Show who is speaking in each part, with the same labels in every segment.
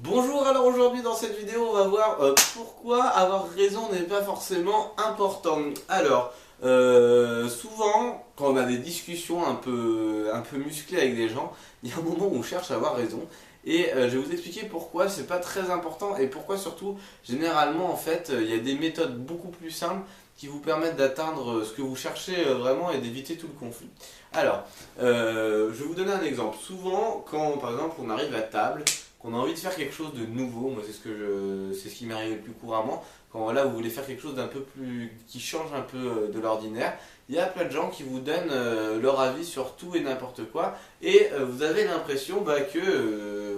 Speaker 1: Bonjour, alors aujourd'hui dans cette vidéo on va voir pourquoi avoir raison n'est pas forcément important. Alors, souvent quand on a des discussions un peu musclées avec des gens, il y a un moment où on cherche à avoir raison. Et je vais vous expliquer pourquoi c'est pas très important et pourquoi surtout, généralement en fait, il y a des méthodes beaucoup plus simples qui vous permettent d'atteindre ce que vous cherchez vraiment et d'éviter tout le conflit. Alors, je vais vous donner un exemple. Souvent, quand par exemple on arrive à table, qu'on a envie de faire quelque chose de nouveau, moi c'est ce qui m'arrive le plus couramment, quand voilà, vous voulez faire quelque chose d'un peu plus, qui change un peu de l'ordinaire, il y a plein de gens qui vous donnent leur avis sur tout et n'importe quoi, et vous avez l'impression que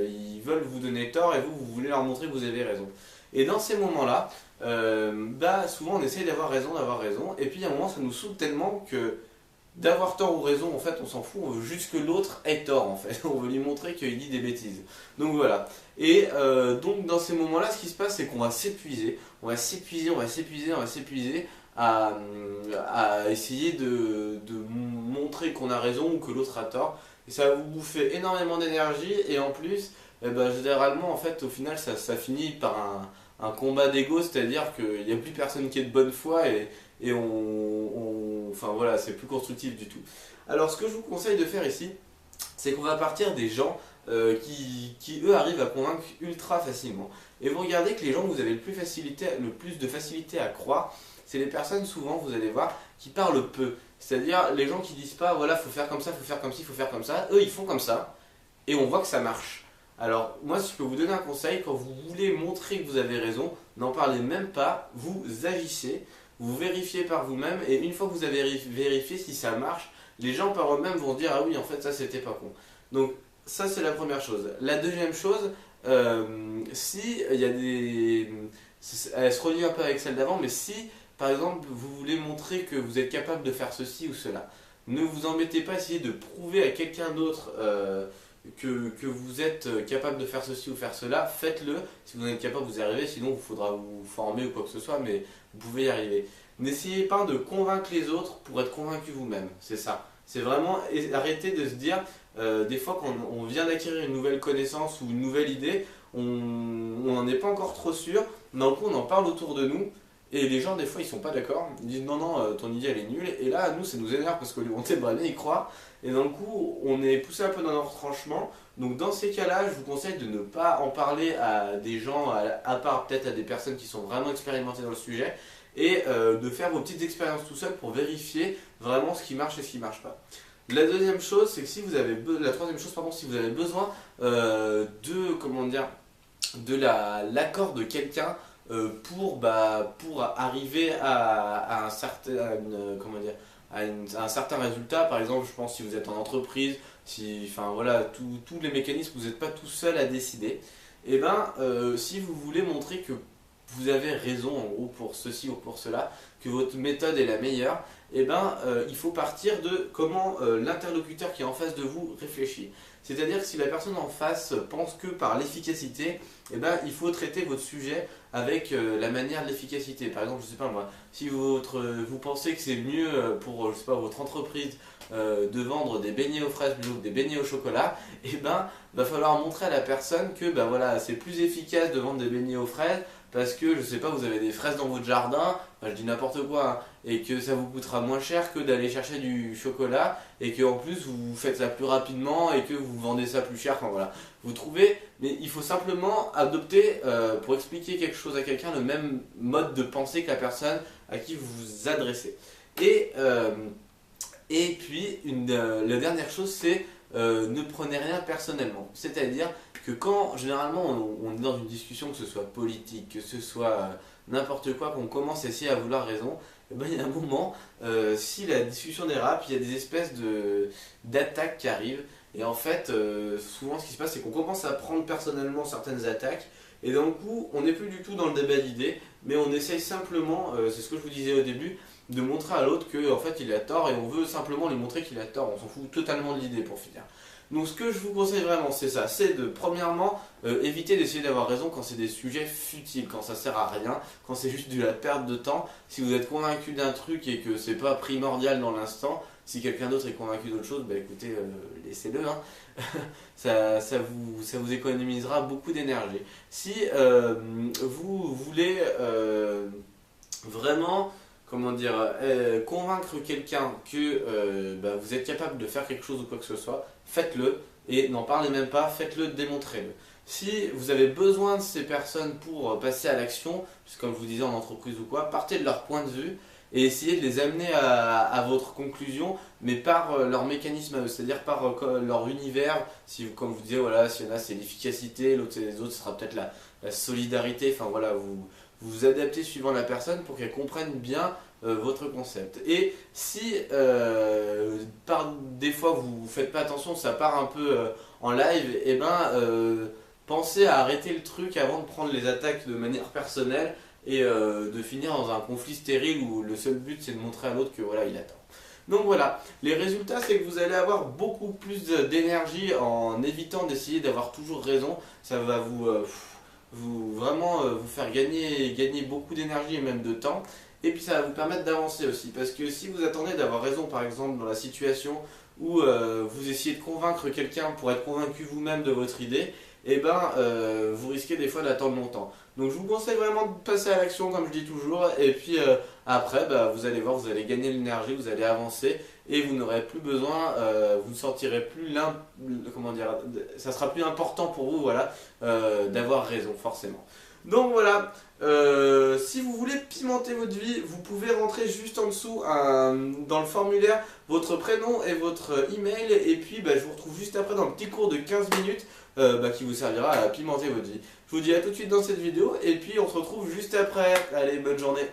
Speaker 1: ils veulent vous donner tort et vous voulez leur montrer que vous avez raison. Et dans ces moments-là, souvent on essaye d'avoir raison, et puis il y a un moment ça nous saoule tellement que d'avoir tort ou raison, en fait, on s'en fout, on veut juste que l'autre ait tort, en fait. On veut lui montrer qu'il dit des bêtises. Donc voilà. Et donc dans ces moments-là, ce qui se passe, c'est qu'on va s'épuiser. On va s'épuiser à essayer de montrer qu'on a raison ou que l'autre a tort. Et ça va vous bouffer énormément d'énergie. Et en plus, généralement, en fait, au final, ça finit par un combat d'ego, c'est-à-dire qu'il n'y a plus personne qui est de bonne foi et enfin voilà, c'est plus constructif du tout. Alors ce que je vous conseille de faire ici, c'est qu'on va partir des gens qui eux arrivent à convaincre ultra facilement. Et vous regardez que les gens que vous avez le plus de facilité à croire, c'est les personnes souvent, vous allez voir, qui parlent peu. C'est-à-dire les gens qui disent pas, voilà, faut faire comme ça, faut faire comme ci, faut faire comme ça. Eux, ils font comme ça, et on voit que ça marche. Alors, moi, si je peux vous donner un conseil, quand vous voulez montrer que vous avez raison, n'en parlez même pas, vous agissez, vous vérifiez par vous-même, et une fois que vous avez vérifié si ça marche, les gens par eux-mêmes vont dire ah oui, en fait, ça c'était pas con. Donc, ça c'est la première chose. La deuxième chose, si il y a des. Elle se relie un peu avec celle d'avant, mais si par exemple vous voulez montrer que vous êtes capable de faire ceci ou cela, ne vous embêtez pas à essayer de prouver à quelqu'un d'autre que vous êtes capable de faire ceci ou faire cela, faites-le. Si vous en êtes capable, vous y arrivez, sinon il faudra vous former ou quoi que ce soit, mais vous pouvez y arriver. N'essayez pas de convaincre les autres pour être convaincu vous-même, c'est ça. C'est vraiment arrêter de se dire, des fois quand on vient d'acquérir une nouvelle connaissance ou une nouvelle idée, on n'en est pas encore trop sûr, d'un coup on en parle autour de nous, et les gens des fois ils sont pas d'accord, ils disent non non ton idée elle est nulle, et là nous ça nous énerve parce qu'on lui montait le y croire, et d'un coup on est poussé un peu dans notre retranchement. Donc dans ces cas-là, je vous conseille de ne pas en parler à des gens, à part peut-être à des personnes qui sont vraiment expérimentées dans le sujet, et de faire vos petites expériences tout seul pour vérifier vraiment ce qui marche et ce qui marche pas. La deuxième chose, c'est que si vous avez la troisième chose, pardon, si vous avez besoin l'accord de quelqu'un pour arriver à un certain résultat. Par exemple, je pense si vous êtes en entreprise, enfin voilà, tous les mécanismes, vous n'êtes pas tout seul à décider. Et si vous voulez montrer que vous avez raison en gros pour ceci ou pour cela, que votre méthode est la meilleure, il faut partir de comment l'interlocuteur qui est en face de vous réfléchit. C'est-à-dire que si la personne en face pense que par l'efficacité, il faut traiter votre sujet avec la manière de l'efficacité. Par exemple, je sais pas moi, si vous pensez que c'est mieux pour je sais pas, votre entreprise de vendre des beignets aux fraises plutôt que des beignets au chocolat, va falloir montrer à la personne que voilà, c'est plus efficace de vendre des beignets aux fraises parce que je sais pas, vous avez des fraises dans votre jardin, je dis n'importe quoi, hein, et que ça vous coûtera moins cher que d'aller chercher du chocolat, et que en plus vous faites ça plus rapidement et que vous vendez ça plus cher. Enfin voilà, vous trouvez, mais il faut simplement adopter pour expliquer quelque chose à quelqu'un le même mode de pensée que la personne à qui vous vous adressez. Et puis la dernière chose, c'est ne prenez rien personnellement. C'est-à-dire que quand généralement on est dans une discussion, que ce soit politique, que ce soit n'importe quoi, qu'on commence à essayer à vouloir raison, il y a un moment, si la discussion dérape, il y a des espèces d'attaques qui arrivent. Et en fait, souvent ce qui se passe, c'est qu'on commence à prendre personnellement certaines attaques. Et d'un coup, on n'est plus du tout dans le débat d'idées, mais on essaye simplement, c'est ce que je vous disais au début, de montrer à l'autre qu'en fait il a tort, et on veut simplement lui montrer qu'il a tort. On s'en fout totalement de l'idée pour finir. Donc ce que je vous conseille vraiment, c'est ça, c'est de premièrement éviter d'essayer d'avoir raison quand c'est des sujets futiles, quand ça sert à rien, quand c'est juste de la perte de temps. Si vous êtes convaincu d'un truc et que c'est pas primordial dans l'instant, Si quelqu'un d'autre est convaincu d'autre chose, bah écoutez, laissez-le, hein. Ça vous économisera beaucoup d'énergie. Si vous voulez vraiment, comment dire, convaincre quelqu'un que bah, vous êtes capable de faire quelque chose ou quoi que ce soit, faites-le et n'en parlez même pas, faites-le, démontrez-le. Si vous avez besoin de ces personnes pour passer à l'action, comme je vous disais en entreprise ou quoi, partez de leur point de vue et essayez de les amener à votre conclusion, mais par leur mécanisme à eux, c'est-à-dire par leur univers. Si, comme vous disiez, voilà, s'il y en a c'est l'efficacité, l'autre c'est les autres, ce sera peut-être la solidarité, enfin voilà, vous adaptez suivant la personne pour qu'elle comprenne bien votre concept. Et si par des fois vous ne faites pas attention, ça part un peu en live, et ben pensez à arrêter le truc avant de prendre les attaques de manière personnelle et de finir dans un conflit stérile où le seul but c'est de montrer à l'autre que voilà il attend. Donc voilà, les résultats c'est que vous allez avoir beaucoup plus d'énergie en évitant d'essayer d'avoir toujours raison. Ça va vraiment vous faire gagner beaucoup d'énergie et même de temps. Et puis ça va vous permettre d'avancer aussi. Parce que si vous attendez d'avoir raison par exemple dans la situation où vous essayez de convaincre quelqu'un pour être convaincu vous-même de votre idée, et ben vous risquez des fois d'attendre longtemps. Donc je vous conseille vraiment de passer à l'action comme je dis toujours, et puis après bah, vous allez voir, vous allez gagner l'énergie, vous allez avancer, et vous n'aurez plus besoin, vous ne sentirez plus comment dire, ça sera plus important pour vous, voilà, d'avoir raison forcément. Donc voilà, si vous voulez pimenter votre vie, vous pouvez rentrer juste en dessous dans le formulaire votre prénom et votre email, et puis bah, je vous retrouve juste après dans le petit cours de 15 minutes bah, qui vous servira à pimenter votre vie. Je vous dis à tout de suite dans cette vidéo, et puis on se retrouve juste après. Allez, bonne journée.